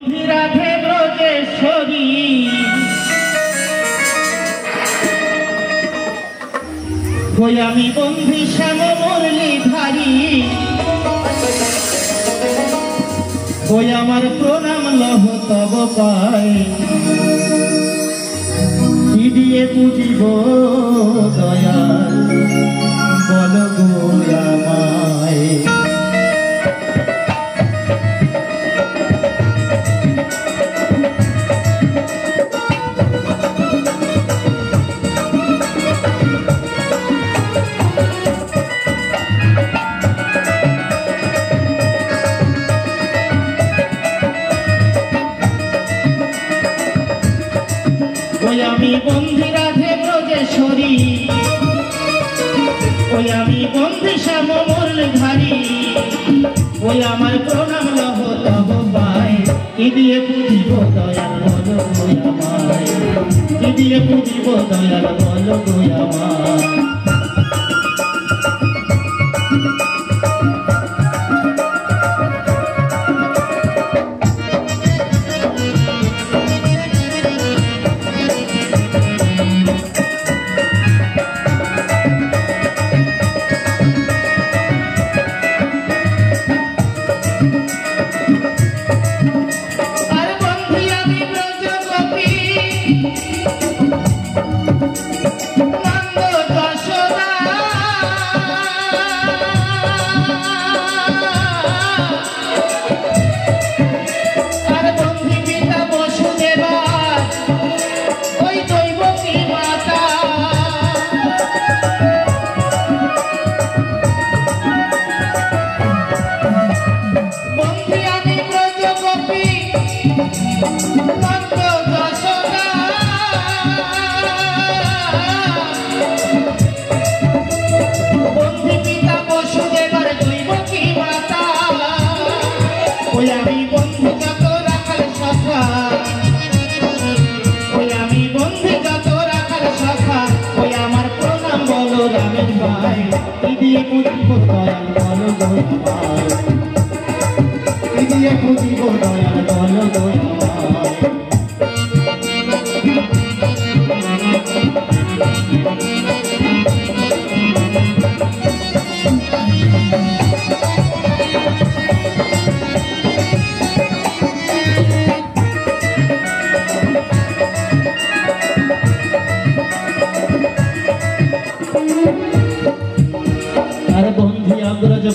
রাধে ব্রজেশ্বরী হই আমি বন্ধু শ্যাম মুরলীধারী হই আমার প্রণাম লহ তব পায় কি দিয়ে পুজিব দয়াল বল গো আমায় আমি বন্ধু রাধে ব্রজেশ্বরী ওই আমি বন্ধু শ্যাম মুরলীধারী ওই আমার প্রণাম লহ তব পায় কি দিয়ে পুজিব দয়াল বল গো আমায় কি দিয়ে পুজিব দয়াল বল গো আমায়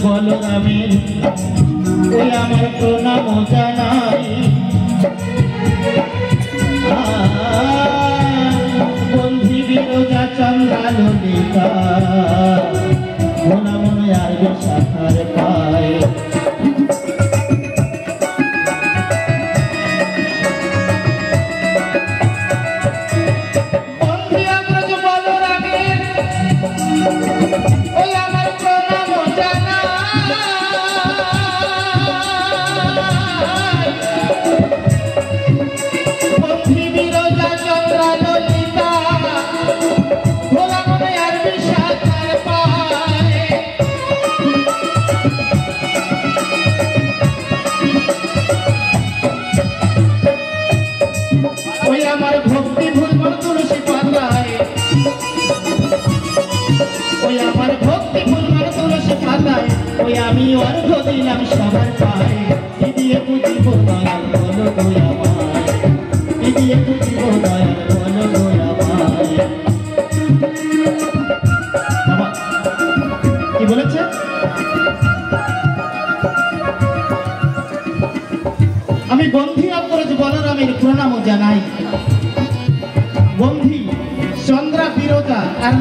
বলরামের ওই আমার প্রণাম জানাই বন্ধু বিরোজা চন্দ্রা ললিতা মনে মনে আর বিশাখার পায় আমি অর্ঘ দিলাম সবার পায়ে কি দিয়ে পুজিব দয়াল বল গো আমায় কি দিয়ে পুজিব দয়াল বল গো আমায় বাবা কি বলেছে আমি বন্ধি অগ্রজ বলরামের প্রণাম জানাই বন্ধি চন্দ্রা বিরোজা আর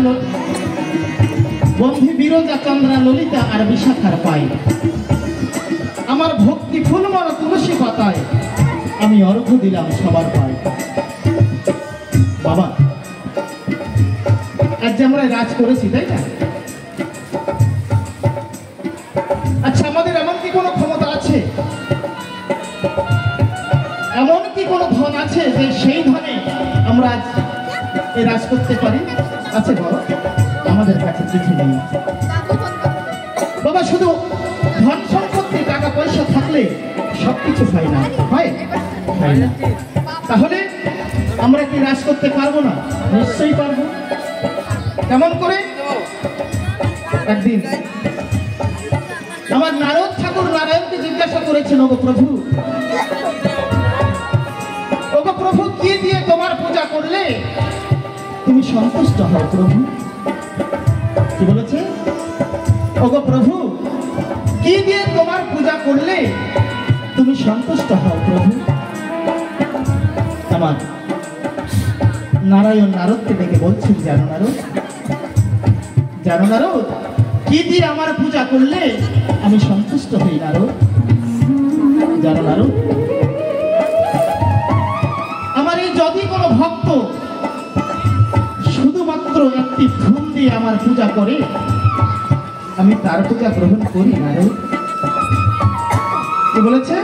বন্ধু বিরোজা চন্দ্রা ললিতা আর বিশাখার পাই আমার ভক্তি ফুলমালা তুলসী পাতায় আমি অর্ঘ দিলাম সবার পায় বাবা আজ আমরা রাজ করেছি তাই না আচ্ছা আমাদের এমন কি কোনো ক্ষমতা আছে এমন কি কোনো ধন আছে যে সেই ধনে আমরা আজ এই রাজ করতে পারি আছে বাবা আমাদের কাছে কিছু নেই বাবা শুধু ধন সম্পত্তি টাকা পয়সা থাকলে সবকিছু হয় না হয় চাই না। তাহলে আমরা কি রাজ করতে পারবো না? নিশ্চয়ই পারবো। কেমন করে? একদিন আমার নারদ ঠাকুর নারায়ণকে জিজ্ঞাসা করেছেন, ওগো প্রভু, ওগো প্রভু, কি দিয়ে তোমার পূজা করলে তুমি সন্তুষ্ট হও প্রভু? কি বলেছে? ওগো প্রভু, কি দিয়ে তোমার পূজা করলে তুমি সন্তুষ্ট হও প্রভু? আমার নারায়ণ নারদকে ডেকে বলছেন, জানো নারদ, জানো নারদ, কি দিয়ে আমার পূজা করলে আমি সন্তুষ্ট হই নারদ? জানো নারদ, আমার এই যদি কোনো ভক্ত শুধুমাত্র একটি ফুল দিয়ে আমার পূজা করে, আমি তার পূজা গ্রহণ করি নারদ। কি বলেছে?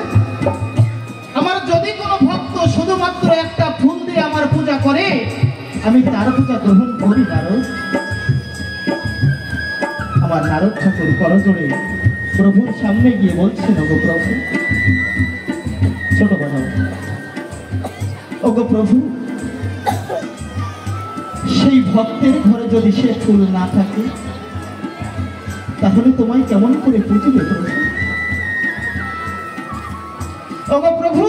আমার যদি কোনো ভক্ত শুধুমাত্র একটা ফুল দিয়ে আমার পূজা করে, আমি তার পূজা গ্রহণ করি নারদ। আমার নারদ ঠাকুর করজোড়ে প্রভুর সামনে গিয়ে বলছেন, ওগো প্রভু, ছোট বাজাও, ওগো প্রভু, সেই ভক্তের ঘরে যদি সে ফুল না থাকে, তাহলে তোমায় কেমন করে পুজবে প্রভু? ওগো প্রভু,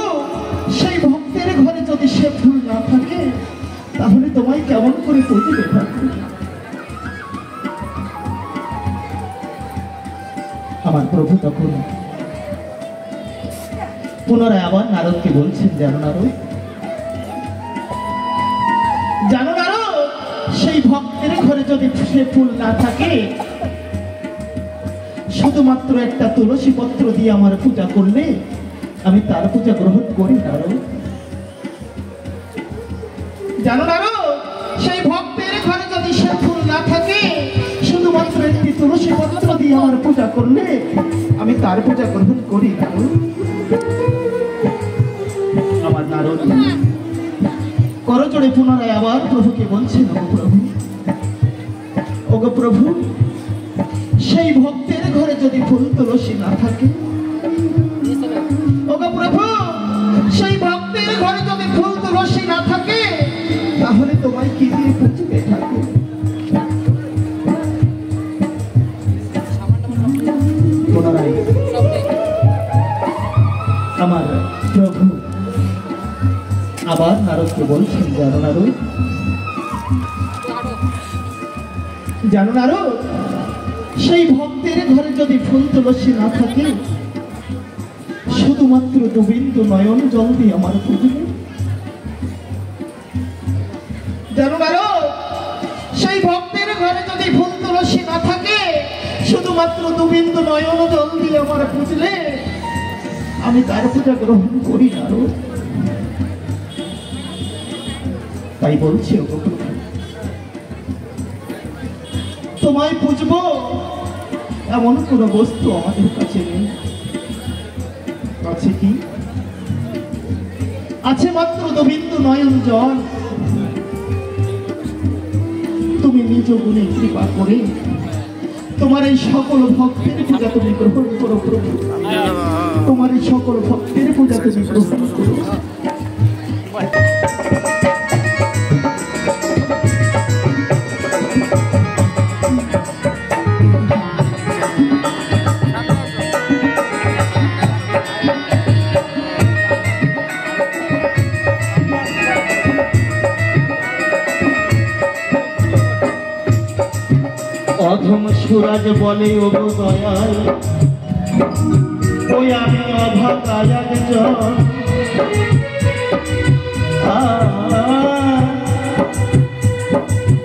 সেই ভক্তের ঘরে যদি সে ফুল না থাকে, তাহলে তোমায় কেমন করে পুজবে ঠাকুর? আমার প্রভু তখন পুনরায় আবার নারদকে বলছেন, জানো নারদ, জানো নারদ, সেই ভক্তের ঘরে যদি সে ফুল না থাকে, শুধুমাত্র একটা তুলসী পত্র দিয়ে আমার পূজা করলে আমি তার পূজা গ্রহণ করি নারদ। জানো নারদ, সেই ভক্তের ঘরে যদি সে ফুল না থাকে, শুধুমাত্র একটি তুলসী পত্র দিয়ে আমার পূজা করলে আমি তার পূজা গ্রহণ করি নারদ। আমার নারদ করজোড়ে পুনরায় আবার প্রভুকে বলছেন, ওগো প্রভু, ওগো প্রভু, সেই ভক্তের ঘরে যদি ফুল তুলসী না থাকে, ওগো প্রভু, সেই ভক্তের ঘরে যদি ফুল তুলসী না থাকে, তাহলে তোমায় কি দিয়ে পুজবে ঠাকুর? পুনরায় আমার প্রভু আবার নারদকে বলছেন, জানো নারদ, জানো নারদ, সেই ভক্তের ঘরে যদি ফুল তুলসী না থাকে, শুধুমাত্র দুবিন্দু নয়ন জল দিয়ে আমার পুজবে। জানো নারদ, সেই ভক্তের ঘরে যদি ফুল তুলসী না থাকে, শুধুমাত্র দুবিন্দু নয়ন জল দিয়ে আমার পুজলে আমি তার পূজা গ্রহণ করি নারদ। তাই বলছি, ওগো প্রভু, তোমায় পুজবো এমন কোন বস্তু আমাদের কাছে নেই। আছে কি? আছে মাত্র দুবিন্দু নয়ন জল। তুমি নিজ গুণে কৃপা করে তোমার এই সকল ভক্তের পূজা তুমি গ্রহণ করো প্রভু। তোমার এই সকল ভক্তের পূজা তুমি গ্রহণ করো। অধম সুরাজ বলে, ওগো দয়াল, ওই আমি অভাগা একজন,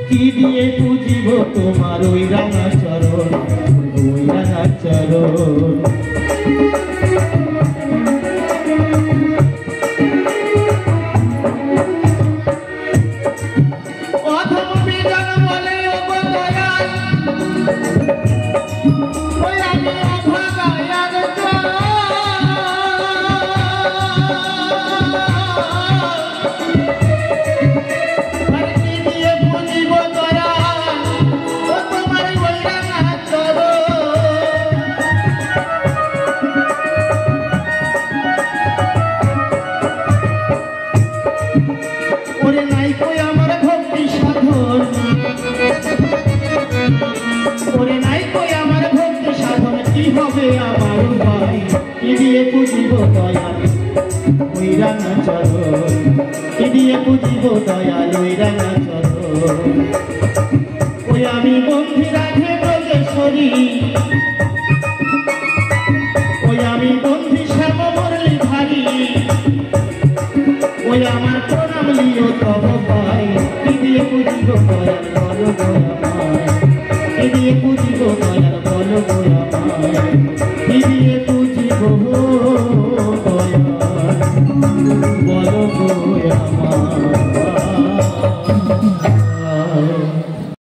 কি দিয়ে পুজিব তোমার ওই রাঙা চরণ, ওই রাঙা চরণ। কি দিয়ে পুজিব দয়াল ওই রাঙা চরণ কি দিয়ে পুজিব দয়াল ওই রাঙা চরণ ওই আমি বন্ধু রাধে ব্রজেশ্বরী ওই আমি বন্ধু শ্যাম মুরলী ধারী ওই আমার প্রণাম লিও তব পাই কি দিয়ে পুজিব দয়াল বলো দয়াময় কি দিয়ে পুজিব দয়াল বলো দয়াময় কি দিয়ে